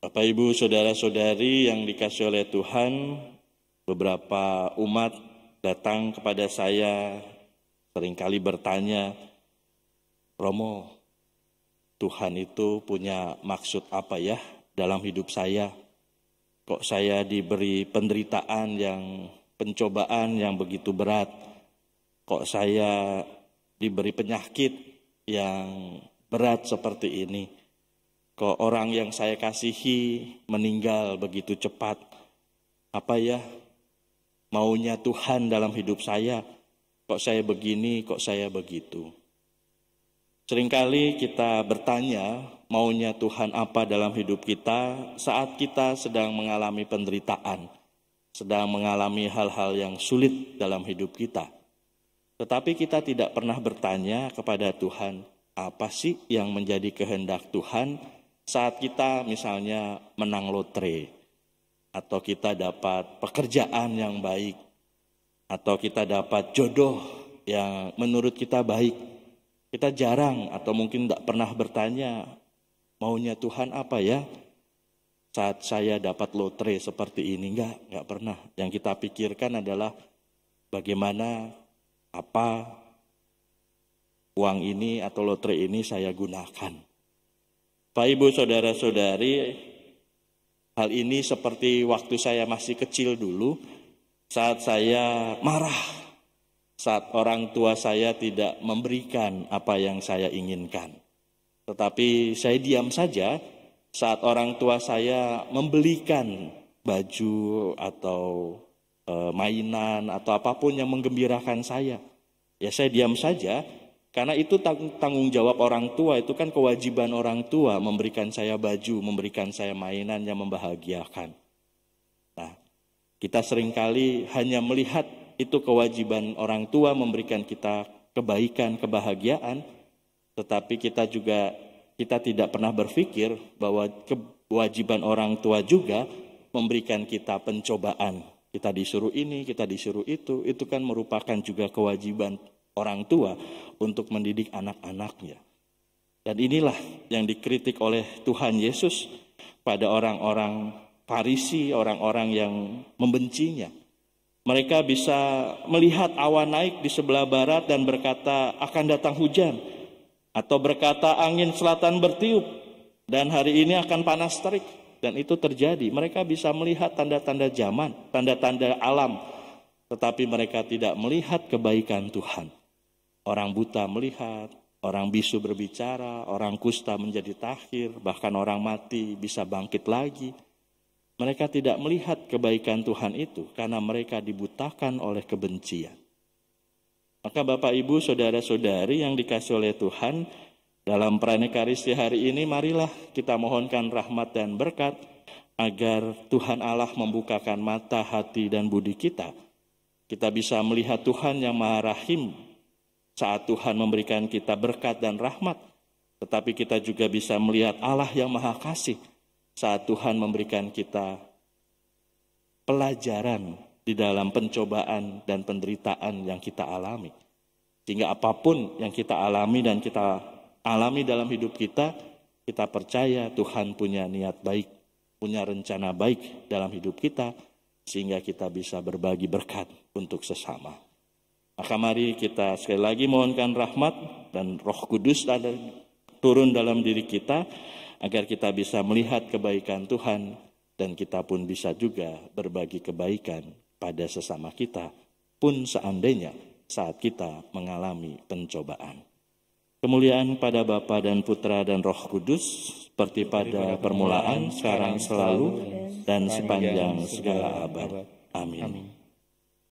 Bapak, Ibu, saudara-saudari yang dikasihi oleh Tuhan, beberapa umat datang kepada saya seringkali bertanya, Romo, Tuhan itu punya maksud apa ya dalam hidup saya? Kok saya diberi penderitaan pencobaan yang begitu berat? Kok saya diberi penyakit yang berat seperti ini? Kok orang yang saya kasihi meninggal begitu cepat? Apa ya maunya Tuhan dalam hidup saya? Kok saya begini, kok saya begitu? Seringkali kita bertanya maunya Tuhan apa dalam hidup kita saat kita sedang mengalami penderitaan, sedang mengalami hal-hal yang sulit dalam hidup kita. Tetapi kita tidak pernah bertanya kepada Tuhan, apa sih yang menjadi kehendak Tuhan saat kita misalnya menang lotre, atau kita dapat pekerjaan yang baik, atau kita dapat jodoh yang menurut kita baik. Kita jarang atau mungkin tidak pernah bertanya, maunya Tuhan apa ya saat saya dapat lotre seperti ini? Enggak pernah. Yang kita pikirkan adalah bagaimana apa uang ini atau lotre ini saya gunakan. Pak, Ibu, saudara-saudari, hal ini seperti waktu saya masih kecil dulu, saat saya marah, saat orang tua saya tidak memberikan apa yang saya inginkan. Tetapi saya diam saja saat orang tua saya membelikan baju atau mainan atau apapun yang menggembirakan saya. Ya saya diam saja. Karena itu tanggung jawab orang tua, itu kan kewajiban orang tua memberikan saya baju, memberikan saya mainan yang membahagiakan. Nah, kita seringkali hanya melihat itu kewajiban orang tua memberikan kita kebaikan, kebahagiaan, tetapi kita tidak pernah berpikir bahwa kewajiban orang tua juga memberikan kita pencobaan. Kita disuruh ini, kita disuruh itu kan merupakan juga kewajiban orang tua untuk mendidik anak-anaknya. Dan inilah yang dikritik oleh Tuhan Yesus pada orang-orang Farisi, orang-orang yang membencinya. Mereka bisa melihat awan naik di sebelah barat dan berkata akan datang hujan. Atau berkata angin selatan bertiup dan hari ini akan panas terik. Dan itu terjadi. Mereka bisa melihat tanda-tanda zaman, tanda-tanda alam. Tetapi mereka tidak melihat kebaikan Tuhan. Orang buta melihat, orang bisu berbicara, orang kusta menjadi tahir, bahkan orang mati bisa bangkit lagi. Mereka tidak melihat kebaikan Tuhan itu karena mereka dibutakan oleh kebencian. Maka Bapak, Ibu, saudara-saudari yang dikasihi oleh Tuhan, dalam perayaan Ekaristi hari ini marilah kita mohonkan rahmat dan berkat agar Tuhan Allah membukakan mata, hati, dan budi kita. Kita bisa melihat Tuhan yang Maha Rahim saat Tuhan memberikan kita berkat dan rahmat, tetapi kita juga bisa melihat Allah yang Maha Kasih saat Tuhan memberikan kita pelajaran di dalam pencobaan dan penderitaan yang kita alami. Sehingga apapun yang kita alami dan kita alami dalam hidup kita, kita percaya Tuhan punya niat baik, punya rencana baik dalam hidup kita, sehingga kita bisa berbagi berkat untuk sesama. Maka mari kita sekali lagi mohonkan rahmat dan Roh Kudus turun dalam diri kita agar kita bisa melihat kebaikan Tuhan dan kita pun bisa juga berbagi kebaikan pada sesama kita pun seandainya saat kita mengalami pencobaan. Kemuliaan pada Bapa dan Putra dan Roh Kudus seperti pada permulaan, sekarang, selalu, dan sepanjang segala abad. Amin.